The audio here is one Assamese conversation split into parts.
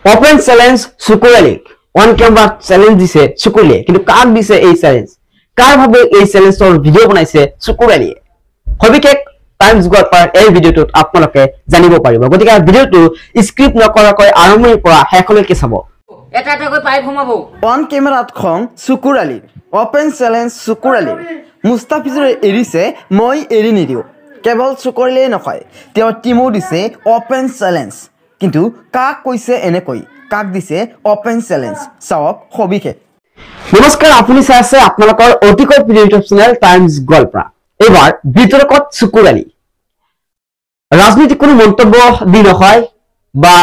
open challenge Sukurali on camera challenge দিছে সুকুৰালি কিন্তু কাক দিছে এই চ্যালেঞ্জ কাৰ ভাবে এই চ্যালেঞ্জৰ ভিডিও বনাইছে সুকুৰালি হবিকে টাইমস গল্পাৰ এই ভিডিওটোত আপোনালোকে জানিব পাৰিব গতিকে ভিডিওটো স্ক্ৰিপ্ট নকৰাকৈ আৰম্ভণিৰ পৰা শেষলৈকে চাব এটা এটাকৈ পাইপ ঘুমাবো অন ক্যামেৰাত খন সুকুৰালি ওপেন চ্যালেঞ্জ সুকুৰালি মুস্তাফিজুৰে এৰিছে মই এৰি নিদিও কেৱল সুকুৰালিয়ে নহয় তেওঁৰ টিমো দিছে ওপেন চ্যালেঞ্জ কিন্তু কাক কৈছে এনেকৈ কাক দিছে ওপেন চ্যালেঞ্জ চাওক হবিকে নমস্কাৰ আপুনি চাই আছে আপোনালোকৰ অতিকৈ প্ৰিয় ইউটিউব চেনেল টাইমস গল্পৰা এবাৰ বিতৰ্কত সুকুৰালি ৰাজনীতি কোনো মন্তব্য দি নহয় বা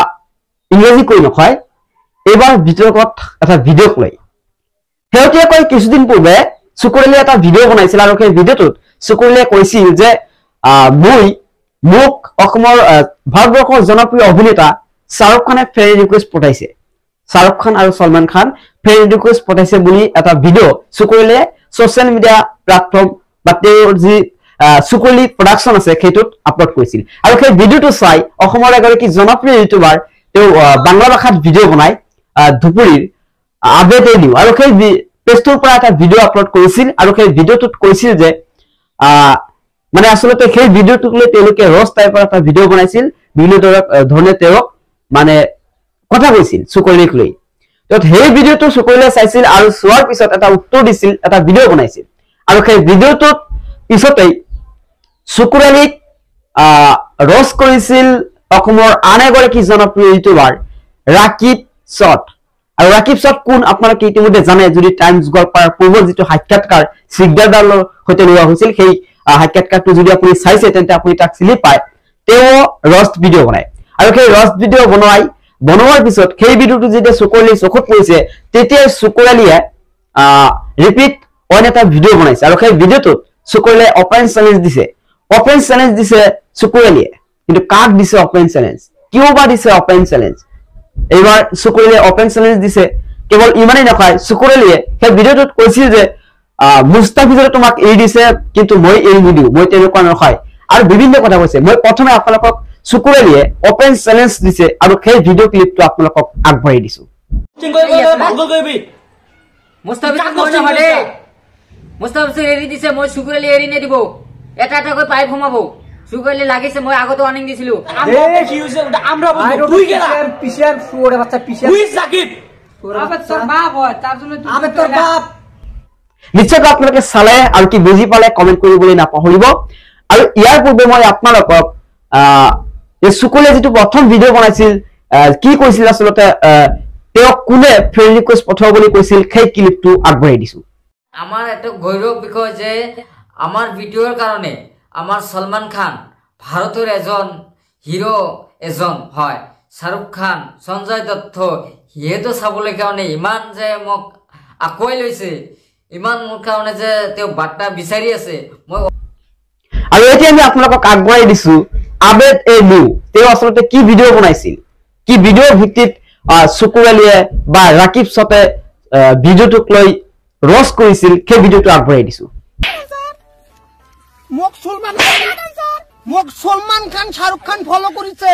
ইংৰাজী কৈ নহয় এবাৰ বিতৰ্কত এটা ভিডিঅ' লৈ হেউটিয়াকৈ কিছুদিন পূৰ্বে সুকুৰালিয়ে এটা ভিডিঅ' বনাইছিল আৰু সেই ভিডিঅ'টোত সুকুৰালিয়ে কৈছিল যে মোক অসমৰ ভাৰতবৰ্ষৰ জনপ্ৰিয় অভিনেতা শাহৰুখ খানে ফ্ৰেণ্ড ৰিকুৱেষ্ট পঠাইছে শাহৰুখ খান আৰু সলমান খান ফ্ৰেণ্ড ৰিকুৱেষ্ট পঠাইছে বুলি এটা ভিডিঅ' সুকুৰালিয়ে সোশ্যাল মিডিয়া প্লেটফৰ্ম বা তেওঁৰ যি সুকুৰালি প্ৰডাকশ্যন আছে সেইটোত আপলোড কৰিছিল আৰু সেই ভিডিঅ'টো চাই অসমৰ এগৰাকী জনপ্ৰিয় ইউটিউবাৰ তেওঁ বাংলা ভাষাত ভিডিঅ' বনাই দুপুৰীৰ আবেদ দিও আৰু সেই পেজটোৰ পৰা এটা ভিডিঅ' আপলোড কৰিছিল আৰু সেই ভিডিঅ'টোত কৈছিল যে মানে আসলে সেই ভিডিঅ'টোক লৈ তেওঁলোকে ৰস টাইপৰ এটা ভিডিঅ' বনাইছিল বিভিন্ন ধৰণে তেওঁক মানে কথা কৈছিল সুকুৰালিক লৈ তো সেই ভিডিঅ'টো সুকুৰালিয়ে চাইছিল আৰু চোৱাৰ পিছত এটা উত্তৰ দিছিল এটা ভিডিঅ' বনাইছিল আৰু সেই ভিডিঅ'টোত পিছতেই সুকুৰালিক ৰস কৰিছিল অসমৰ আন এগৰাকী জনপ্ৰিয় ইউটিউবাৰ ৰাকিব শট আৰু ৰাকিব শট কোন আপোনালোকে ইতিমধ্যে জানে যদি টাইমস গল্পৰ পূৰ্বৰ যিটো সাক্ষাৎকাৰ সিগদাৰদালৰ সৈতে লোৱা হৈছিল সেই সাক্ষাৎকাৰটো যদি আপুনি চাইছে তেন্তে আপুনি তাক চিনি পায় তেওঁ ৰষ্ট ভিডিঅ' বনায় আৰু সেই ৰষ্ট ভিডিঅ' বনোৱাৰ পিছত সেই ভিডিঅ'টো যেতিয়া সুকুৰালি চকুত পৰিছে তেতিয়া সুকুৰালিয়ে ৰিপিট অন এটা ভিডিঅ' বনাইছে আৰু সেই ভিডিঅ'টোত সুকুৰালিয়ে ওপেন চ্যালেঞ্জ দিছে সুকুৰালিয়ে কিন্তু কাক দিছে ওপেন চ্যালেঞ্জ কিয় বা দিছে ওপেন চ্যালেঞ্জ এইবাৰ সুকুৰালিয়ে ওপেন চ্যালেঞ্জ দিছে কেৱল ইমানেই নহয় সুকুৰালিয়ে সেই ভিডিঅ'টোত কৈছিল যে মুস্তাফিজুৰে তোমাক এৰি দিছে কিন্তু মই এৰি নিদিও মই তেনেকুৱা নহয় আৰু বিভিন্ন কথা কৈছে মই প্ৰথমে আপোনালোকক সুকুৰালিয়ে ওপেন চ্যালেঞ্জ দিছে আৰু সেই ভিডিঅ' ক্লিপটো আপোনালোকক আগবঢ়াই দিছো মুস্তাফিজুৰ এৰি দিছে মই সুকুৰালি এৰি নিদিব এটা এটাকৈ পাইপ ঘুমাবো সুকুৰালি লাগিছে মই আগতে ওয়ার্নিং দিছিলো কি হৈছে আমরা বলবো তুই গেলা পিছিয়ার ফুড়ে বাচ্চা পিছিয়ার তুই জাকিব আবে তোর বাপ হয় তার জন্য তুই আবে তোর বাপ নিশ্চয় আপোনালোকে চালে আৰু কি বুজি পালে কমেন্ট কৰিবলৈ নাপাহৰিব আৰু ইয়াৰ পূৰ্বে মই আপোনালোকক এই সুকুৰালিয়ে যিটো প্ৰথম ভিডিঅ' বনাইছিল কি কৈছিল আসলতে তেওঁ কোনে ফ্ৰেণ্ড ৰিকুৱেষ্ট পঠাব বুলি কৈছিল সেই ক্লিপটো আগবঢ়াই দিছো আমার একটা গৌরব বিষয় যে আমার ভিডিওর কারণে আমার সলমান খান ভারতের এজন হিরো এজন হয় শাহরুখ খান সঞ্জয় দত্ত সিহেতো চাবলৈ কাৰণে ইমান যে মোক আকুৱাই লৈছে ইমান মোৰ কাৰণে যে তেওঁ বাৰ্তা বিচাৰি আছে মই আৰু এতিয়া আমি আপোনালোকক আগবঢ়াই দিছো আবেদ নিউ তেওঁ আসলে কি ভিডিঅ' বনাইছিল কি ভিডিঅ'ৰ ভিত্তিত সুকুৰালিয়ে বা ৰাকিব শটে ভিডিঅ'টোক লৈ ৰস কৰিছিল সেই ভিডিঅ'টো আগবঢ়াই দিছো মোক সলমান খান শাহৰুখ খান ফলো কৰিছে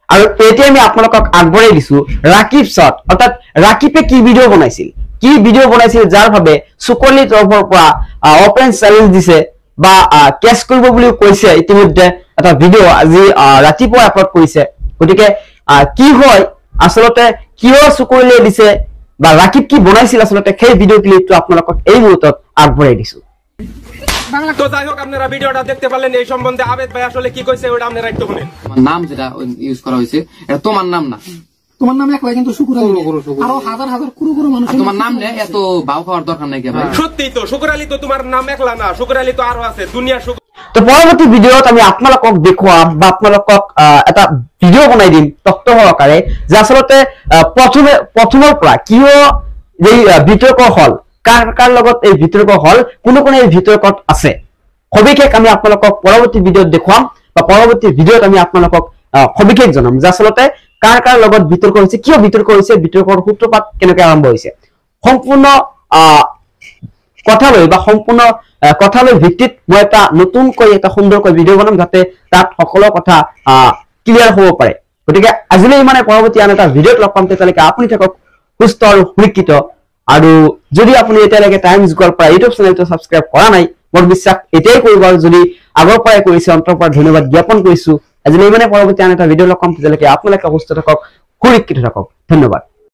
আৰু এতিয়া আমি আপোনালোকক আগবঢ়াই দিছো ৰাকিব শট অৰ্থাৎ ৰাকিবে কি ভিডিঅ' বনাইছিল যাৰ ভাবে সুকুৰালিৰ তৰফৰ পৰা ওপেন চ্যালেঞ্জ দিছে বা কেছ কৰিব বুলি কৈছে ইতিমধ্যে এটা ভিডিঅ' আজি ৰাতিপুৱা আপলোড কৰিছে গতিকে কি হয় আসলতে কিয় সুকুৰালিয়ে দিছে বা ৰাকিব কি বনাইছিল আসলতে সেই ভিডিঅ' ক্লিপটো আপোনালোকক এই মুহূৰ্তত আগবঢ়াই দিছো তো যাই হোক আপনারা ভিডিওটা দেখতে পারলেন এই সম্বন্ধে আবেদ ভাই আসলে কি কইছে ওটা আপনারা একটু শুনেন নাম যেটা ইউজ করা হয়েছে এটা তোমার নাম না তোমার নাম একলাই কিন্তু সুকুরালি আরো হাজার হাজার কুরু মানুষ তোমার নাম নেই এত বাউ খাওয়ার দরকার নাই ভাই সত্যি তো সুকুরালি তো তোমার নাম একলা না সুকুরালি তো আরো আছে দুনিয়া তো পৰৱৰ্তী ভিডিঅ'ত আমি আপোনালোকক দেখুৱাম বা আপোনালোকক এটা ভিডিঅ' বনাই দিম তথ্য সহকাৰে যে আসলতে প্ৰথমৰ পৰা কিয় এই বিতৰ্ক হল কাৰ লগত এই বিতৰ্ক হল কোন এই বিতৰ্কত আছে সবিশেষ আমি আপোনালোকক পৰৱৰ্তী ভিডিঅ'ত দেখুৱাম বা পৰৱৰ্তী ভিডিঅ'ত আমি আপোনালোকক সবিশেষ জনাম যে আসলতে কাৰ লগত বিতৰ্ক হৈছে কিয় বিতৰ্ক হৈছে বিতৰ্কৰ সূত্ৰপাত কেনেকৈ আৰম্ভ হৈছে সম্পূৰ্ণ কথালৈ বা সম্পূৰ্ণ কথালৈ ভিত্তিত মই এটা নতুনকৈ এটা সুন্দৰকৈ ভিডিঅ' বনাম যাতে তাত সকলো কথা ক্লিয়াৰ হ'ব পাৰে গতিকে আজিলৈ মানে পৰৱৰ্তী আন এটা ভিডিঅ'ত লগ পাম তেতিয়ালৈকে আপুনি থাকক সুস্থ আৰু সুৰক্ষিত আৰু যদি আপুনি এতিয়ালৈকে টাইমছ গোৱালপাৰা ইউটিউব চেনেলটো সাবস্ক্ৰাইব কৰা নাই মোৰ বিশ্বাস এতিয়াই কৰিব আৰু যদি আগৰ পৰাই কৰিছে অন্তৰৰ পৰা ধন্যবাদ জ্ঞাপন কৰিছো আজিলৈ মানে পৰৱৰ্তী আন এটা ভিডিঅ' লগ পাম তেতিয়ালৈকে আপোনালোকে সুস্থ থাকক সুৰক্ষিত থাকক ধন্যবাদ